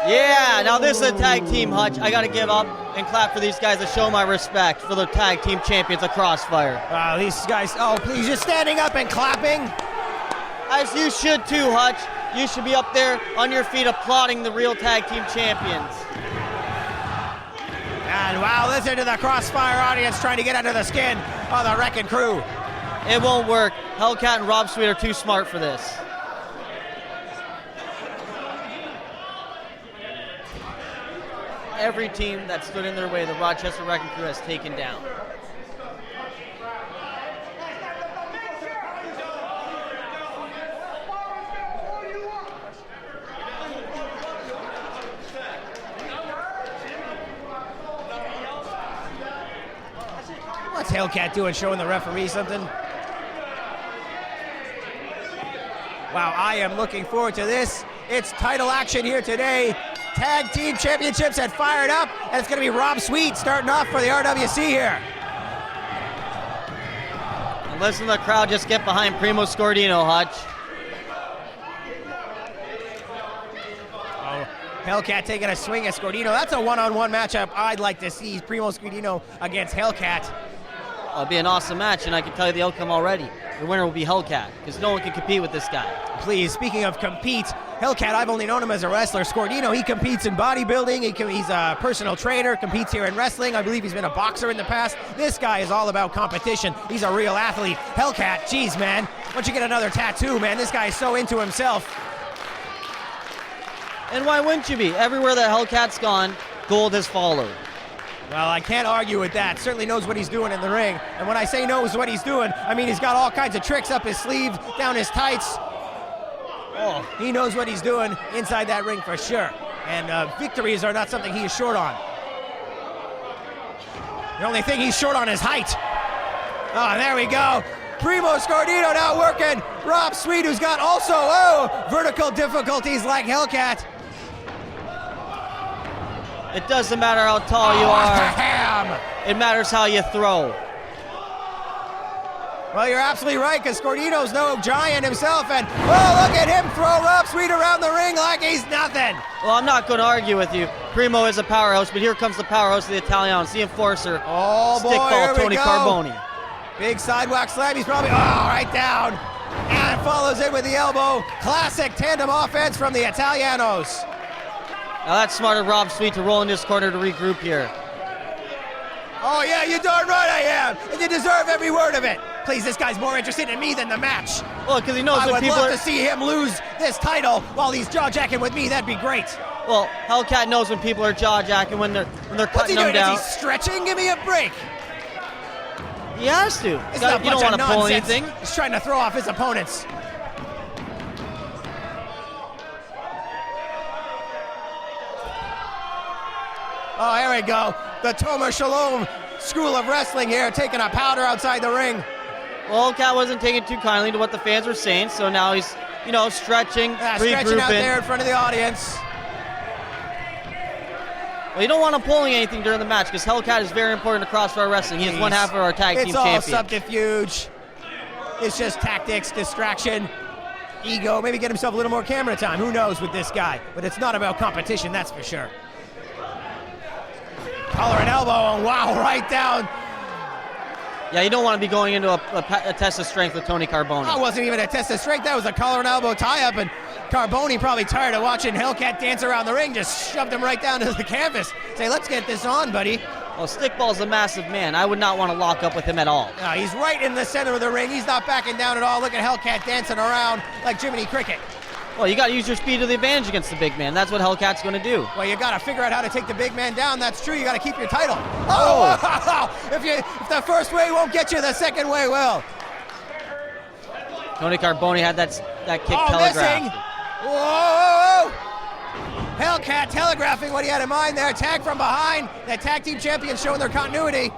Yeah, now this is a tag team, Hutch. I got to give up and clap for these guys to show my respect for the tag team champions of Crossfire. Wow, these guys, oh please, just standing up and clapping. As you should too, Hutch. You should be up there on your feet applauding the real tag team champions. And wow, listen to the Crossfire audience trying to get under the skin of the Wrecking Crew. It won't work. Hellcat and Rob Sweet are too smart for this. Every team that stood in their way, the Rochester Wrecking Crew has taken down. What's Hellcat doing, showing the referee something? Wow, I am looking forward to this. It's title action here today. Tag Team Championships had fired up, and it's going to be Rob Sweet starting off for the RWC here. And listen to the crowd just get behind Primo Scordino, Hutch. Oh, Hellcat taking a swing at Scordino. That's a one-on-one matchup I'd like to see. Primo Scordino against Hellcat. It'll be an awesome match, and I can tell you the outcome already. The winner will be Hellcat, because no one can compete with this guy. Please, speaking of compete, Hellcat, I've only known him as a wrestler. Scordino, he competes in bodybuilding. He's a personal trainer, competes here in wrestling. I believe he's been a boxer in the past. This guy is all about competition. He's a real athlete. Hellcat, geez, man. Why don't you get another tattoo, man? This guy is so into himself. And why wouldn't you be? Everywhere that Hellcat's gone, gold has followed. Well, I can't argue with that. Certainly knows what he's doing in the ring. And when I say knows what he's doing, I mean he's got all kinds of tricks up his sleeve, down his tights. Oh, he knows what he's doing inside that ring for sure. And victories are not something he is short on. The only thing he's short on is height. Oh, there we go. Primo Scordino now working Rob Sweet, who's got also, vertical difficulties like Hellcat. It doesn't matter how tall you are. Ham. It matters how you throw. Well, you're absolutely right, because Scordino's no giant himself, and oh, look at him throw Rob Sweet around the ring like he's nothing. Well, I'm not going to argue with you. Primo is a powerhouse, but here comes the powerhouse of the Italianos, the enforcer. Oh, boy, Stickball Tony Carboni. Big sidewalk slam, he's probably, right down. And follows it with the elbow. Classic tandem offense from the Italianos. Now that's smart of Rob Sweet to roll in this corner to regroup here. Oh yeah, you're darn right I am, and you deserve every word of it. Please, this guy's more interested in me than the match. Well, because he knows I when would people love to see him lose this title while he's jaw-jacking with me. That'd be great. Well, Hellcat knows when people are jaw-jacking, when they're cutting them down. Is he stretching? Give me a break. He has to. It's You not don't want to pull anything. He's trying to throw off his opponents. Oh, here we go. The Tomer Shalom School of Wrestling here, taking a powder outside the ring. Well, Hellcat wasn't taking too kindly to what the fans were saying, so now he's, stretching, regrouping. Stretching out there in front of the audience. Well, you don't want him pulling anything during the match, because Hellcat is very important to Crossfire Wrestling. He is one half of our tag team champion. It's all subterfuge. It's just tactics, distraction, ego. Maybe get himself a little more camera time. Who knows with this guy? But it's not about competition, that's for sure. Collar and elbow, and wow, right down. Yeah, you don't want to be going into a test of strength with Tony Carboni. That wasn't even a test of strength. That was a collar and elbow tie-up, and Carboni, probably tired of watching Hellcat dance around the ring, just shoved him right down to the canvas. Say, let's get this on, buddy. Well, Stickball's a massive man. I would not want to lock up with him at all. He's right in the center of the ring. He's not backing down at all. Look at Hellcat dancing around like Jiminy Cricket. Well, you got to use your speed to the advantage against the big man. That's what Hellcat's going to do. Well, you got to figure out how to take the big man down. That's true. You got to keep your title. Oh! If the first way won't get you, the second way will. Tony Carboni had that kick telegraphed. Missing. Whoa! Hellcat telegraphing what he had in mind there. Tag from behind. The tag team champions showing their continuity.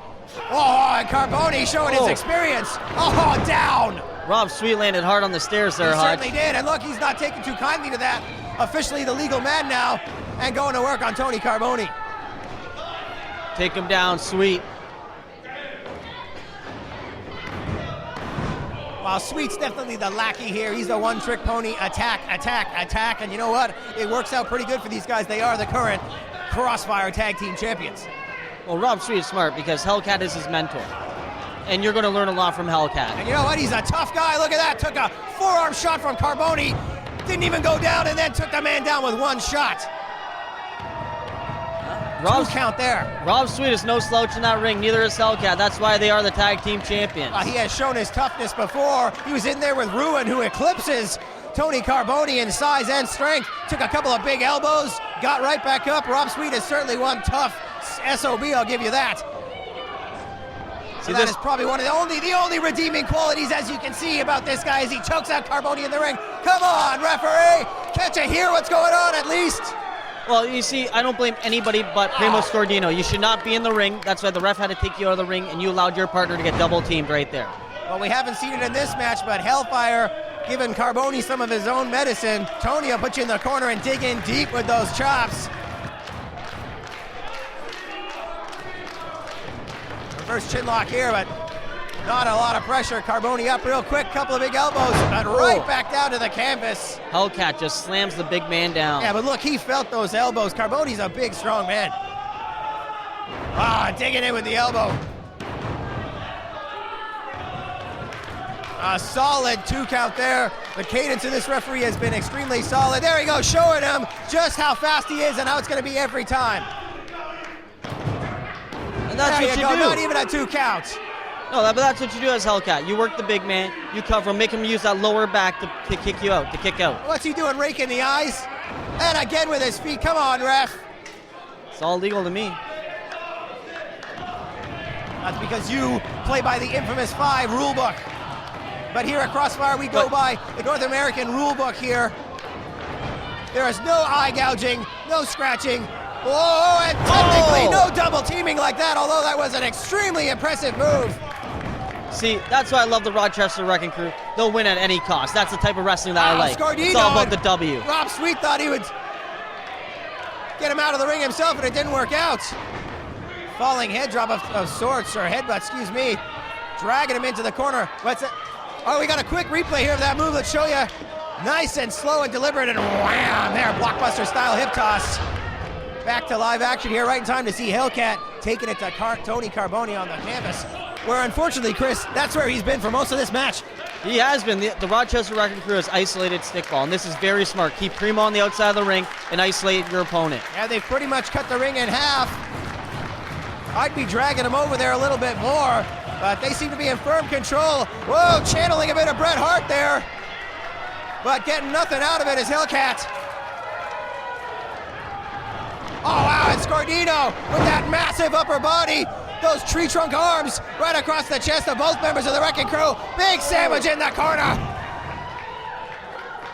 Oh, and Carboni showing his experience. Oh, down. Rob Sweet landed hard on the stairs there, Hutch. He certainly did, and look, he's not taking too kindly to that. Officially the legal man now, and going to work on Tony Carboni. Take him down, Sweet. While Sweet's definitely the lackey here. He's the one-trick pony. Attack, attack, attack. And you know what? It works out pretty good for these guys. They are the current Crossfire Tag Team Champions. Well, Rob Sweet is smart because Hellcat is his mentor. And you're going to learn a lot from Hellcat. And you know what? He's a tough guy. Look at that. Took a forearm shot from Carboni. Didn't even go down and then took the man down with one shot. Two count there. Rob Sweet is no slouch in that ring. Neither is Hellcat. That's why they are the tag team champions. He has shown his toughness before. He was in there with Ruin, who eclipses Tony Carboni in size and strength. Took a couple of big elbows. Got right back up. Rob Sweet is certainly one tough SOB. I'll give you that. So that is probably one of the only redeeming qualities, as you can see, about this guy is he chokes out Carboni in the ring. Come on, referee! Can't you hear what's going on at least? Well, you see, I don't blame anybody but Primo Scordino. You should not be in the ring. That's why the ref had to take you out of the ring, and you allowed your partner to get double teamed right there. Well, we haven't seen it in this match, but Hellfire giving Carboni some of his own medicine. Tony will put you in the corner and dig in deep with those chops. Reverse chin lock here, but not a lot of pressure. Carboni up real quick, couple of big elbows, but right back down to the canvas. Hellcat just slams the big man down. Yeah, but look, he felt those elbows. Carboni's a big, strong man. Digging in with the elbow. A solid 2 count there. The cadence of this referee has been extremely solid. There he goes, showing him just how fast he is and how it's going to be every time. And that's what you do. Not even a 2 count. No, but that's what you do as Hellcat. You work the big man, you cover him, make him use that lower back to kick you out, to kick out. What's he doing, raking the eyes? And again with his feet. Come on, ref. It's all legal to me. That's because you play by the infamous 5 rule book. But here at Crossfire, we go by the North American rule book here. There is no eye gouging, no scratching. Whoa, and technically no double teaming like that, although that was an extremely impressive move. See, that's why I love the Rochester Wrecking Crew. They'll win at any cost. That's the type of wrestling that I like. Scordino, it's all about the W. Rob Sweet thought he would get him out of the ring himself, and it didn't work out. Falling head drop of sorts, or headbutt, excuse me. Dragging him into the corner. What's it? Oh, we got a quick replay here of that move. Let's show you. Nice and slow and deliberate, and wham! There, blockbuster style hip toss. Back to live action here, right in time to see Hellcat taking it to Tony Carboni on the canvas. Where unfortunately, Chris, that's where he's been for most of this match. He has been. The Rochester Wrecking Crew has isolated stickball, and this is very smart. Keep Primo on the outside of the ring and isolate your opponent. Yeah, they've pretty much cut the ring in half. I'd be dragging him over there a little bit more, but they seem to be in firm control. Whoa, channeling a bit of Bret Hart there, but getting nothing out of it is Hellcat. Oh, wow, and Scordino with that massive upper body. Those tree trunk arms right across the chest of both members of the Wrecking Crew. Big sandwich in the corner.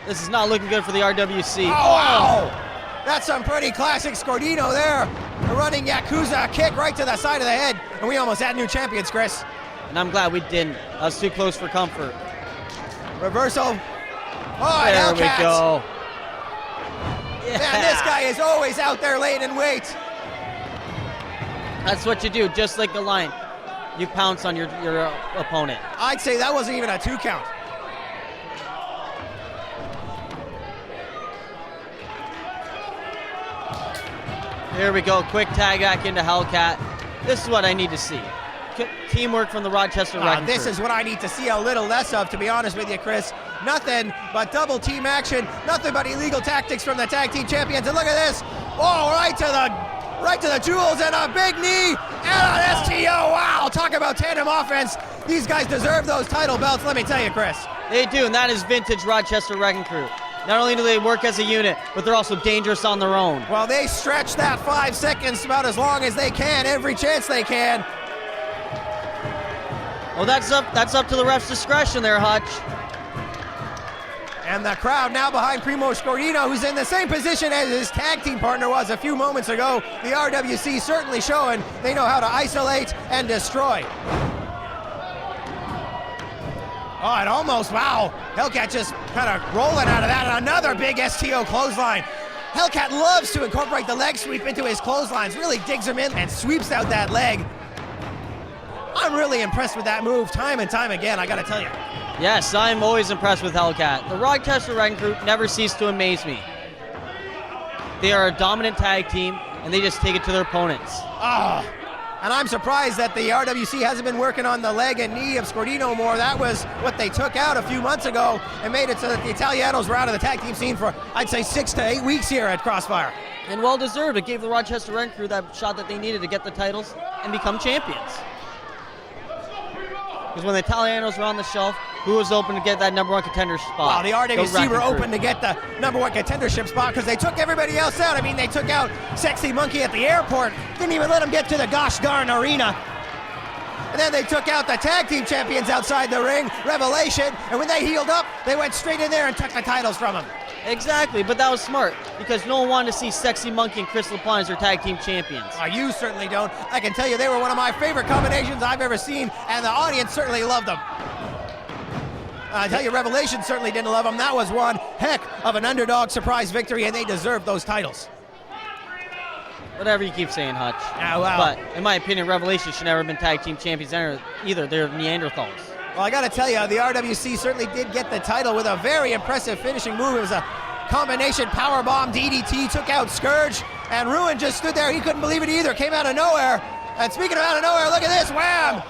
This is not looking good for the RWC. Oh, wow. That's some pretty classic Scordino there. A running Yakuza kick right to the side of the head. And we almost had new champions, Chris. And I'm glad we didn't. That was too close for comfort. Reversal. Oh, there and Hellcat. we go. Yeah. Man, this guy is always out there laying in wait. That's what you do, just like the line. You pounce on your opponent. I'd say that wasn't even a 2 count. Here we go, quick tag back into Hellcat. This is what I need to see. Teamwork from the Rochester Wrecking Crew. This is what I need to see a little less of, to be honest with you, Chris. Nothing but double team action, nothing but illegal tactics from the tag team champions. And look at this. Oh, right to the jewels, and a big knee and an STO. Wow, talk about tandem offense. These guys deserve those title belts, let me tell you, Chris. They do, and that is vintage Rochester Wrecking Crew. Not only do they work as a unit, but they're also dangerous on their own. Well, they stretch that 5 seconds about as long as they can, every chance they can. Well, that's up to the ref's discretion there, Hutch. And the crowd now behind Primo Scordino, who's in the same position as his tag team partner was a few moments ago. The RWC certainly showing they know how to isolate and destroy. Oh, and almost, wow. Hellcat just kind of rolling out of that. And another big STO clothesline. Hellcat loves to incorporate the leg sweep into his clotheslines, really digs him in and sweeps out that leg. I'm really impressed with that move time and time again, I gotta tell you. Yes, I'm always impressed with Hellcat. The Rochester Wrecking Crew never cease to amaze me. They are a dominant tag team, and they just take it to their opponents. Oh, and I'm surprised that the RWC hasn't been working on the leg and knee of Scordino more. That was what they took out a few months ago and made it so that the Italianos were out of the tag team scene for, I'd say, 6 to 8 weeks here at Crossfire. And well deserved. It gave the Rochester Wrecking Crew that shot that they needed to get the titles and become champions. Because when the Italianos were on the shelf, who was open to get that #1 contender spot? Wow, the RWC were open to get the #1 contendership spot because they took everybody else out. I mean, they took out Sexy Monkey at the airport, didn't even let him get to the gosh darn arena. And then they took out the tag team champions outside the ring, Revelation, and when they healed up, they went straight in there and took the titles from them. Exactly, but that was smart because no one wanted to see Sexy Monkey and Chris LaPlante as their tag team champions. You certainly don't. I can tell you they were one of my favorite combinations I've ever seen, and the audience certainly loved them. I tell you, Revelation certainly didn't love them. That was one heck of an underdog surprise victory, and they deserved those titles. Whatever you keep saying, Hutch. Oh, wow. But in my opinion, Revelation should never have been tag team champions either. They're Neanderthals. Well, I got to tell you, the RWC certainly did get the title with a very impressive finishing move. It was a combination powerbomb DDT, took out Scourge, and Ruin just stood there. He couldn't believe it either. Came out of nowhere. And speaking of out of nowhere, look at this. Wham!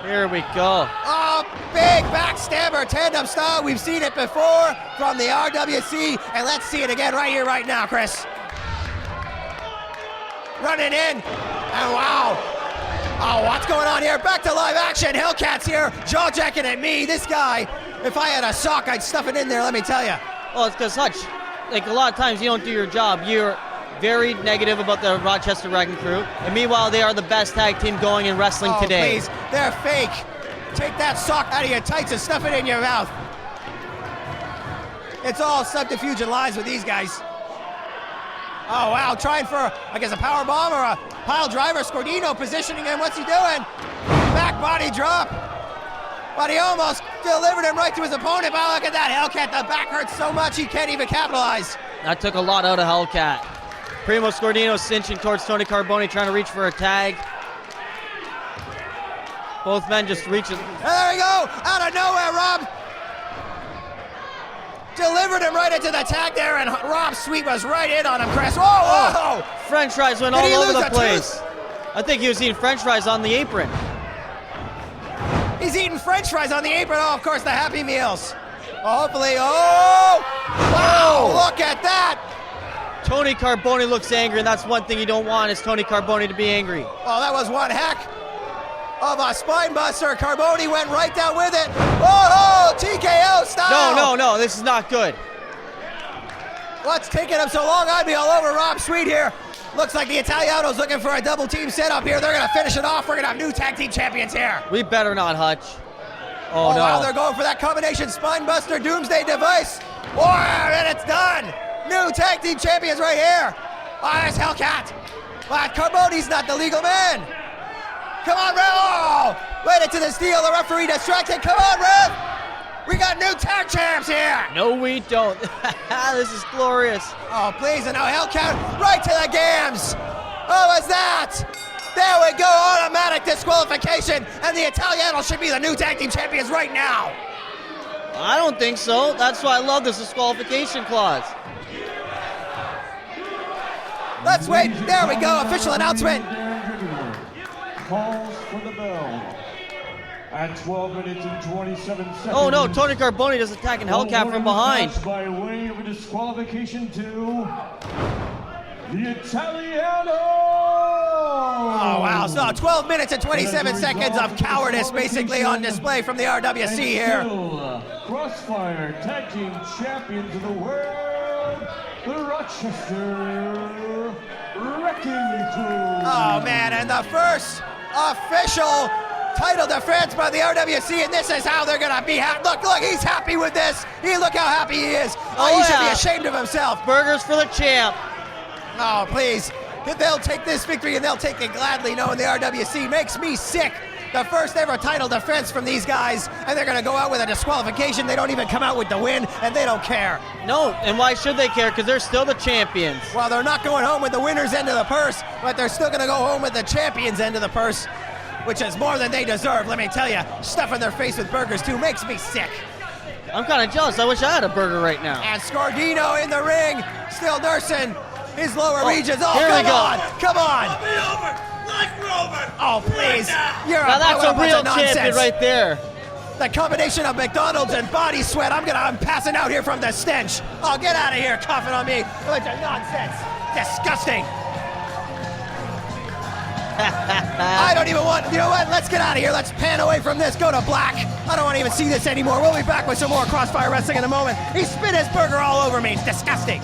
Here we go. Oh, big backstabber tandem style. We've seen it before from the RWC, and let's see it again right here, right now, Chris. Running in, and wow. Oh, what's going on here? Back to live action. Hellcat's here, jaw-jacking at me. This guy, if I had a sock, I'd stuff it in there, let me tell you. Well, it's because, Hutch, like a lot of times you don't do your job. You're very negative about the Rochester Wrecking Crew, and meanwhile, they are the best tag team going in wrestling today. Please, they're fake. Take that sock out of your tights and stuff it in your mouth. It's all subterfuge and lies with these guys. Oh, wow, trying for, I guess, a power bomb or a pile driver. Scordino positioning him. What's he doing? Back body drop. But he almost delivered him right to his opponent. But look at that Hellcat. The back hurts so much he can't even capitalize. That took a lot out of Hellcat. Primo Scordino cinching towards Tony Carboni, trying to reach for a tag. Both men just reaching. And there we go. Out of nowhere, Rob. Delivered him right into the tag there, and Rob's sweep was right in on him, Chris. Whoa, whoa! French fries went all over the place. I think he was eating French fries on the apron. He's eating French fries on the apron. Oh, of course, the Happy Meals. Well, hopefully, oh! Wow, look at that! Tony Carboni looks angry, and that's one thing you don't want is Tony Carboni to be angry. Oh, that was one heck of a spine buster. Carboni went right down with it. Oh, TKO style. No, this is not good. What's taking him so long? I'd be all over Rob Sweet here. Looks like the Italianos looking for a double team setup here. They're going to finish it off. We're going to have new tag team champions here. We better not, Hutch. Oh, no. Wow, they're going for that combination spine buster doomsday device. Oh, and it's done. New tag team champions right here. Oh, there's Hellcat. But Carboni's not the legal man. Come on, Rev! Oh, right into the steal. The referee distracted. Come on, Rev! We got new tag champs here. No, we don't. This is glorious. Oh, please, and now Hellcat right to the gams. Oh, what's that? There we go, automatic disqualification, and the Italianos should be the new tag team champions right now. I don't think so. That's why I love this disqualification clause. Let's wait. There we go, official announcement. Calls for the bell at 12 minutes and 27 seconds. Oh no, Tony Carboni is attacking Hellcat from behind. By way of a disqualification to the Italianos. Oh wow, so 12 minutes and 27 seconds of cowardice basically on display from the RWC here. Crossfire Tag Team Champions of the world, the Rochester Wrecking Crew. Oh man, and the first official title defense by the RWC, and this is how they're gonna be happy. Look, he's happy with this. Look how happy he is. Oh, he should be ashamed of himself. Burgers for the champ. Oh, please. They'll take this victory, and they'll take it gladly, knowing the RWC makes me sick. The first ever title defense from these guys, and they're gonna go out with a disqualification. They don't even come out with the win, and they don't care. No, and why should they care? Because they're still the champions. Well, they're not going home with the winner's end of the purse, but they're still gonna go home with the champion's end of the purse. which is more than they deserve, let me tell you. Stuffing their face with burgers too makes me sick. I'm kind of jealous. I wish I had a burger right now. And Scordino in the ring, still nursing his lower regions. Oh, here we come go. on, come on. I'll be over like Rover. Oh, please. You're Now that's a bunch real of nonsense. champion right there. The combination of McDonald's and body sweat. I'm passing out here from the stench. Oh, get out of here, coughing on me. A bunch of nonsense. Disgusting. I don't even want, you know what? Let's get out of here. Let's pan away from this. Go to black. I don't want to even see this anymore. We'll be back with some more Crossfire Wrestling in a moment. He spit his burger all over me. It's disgusting.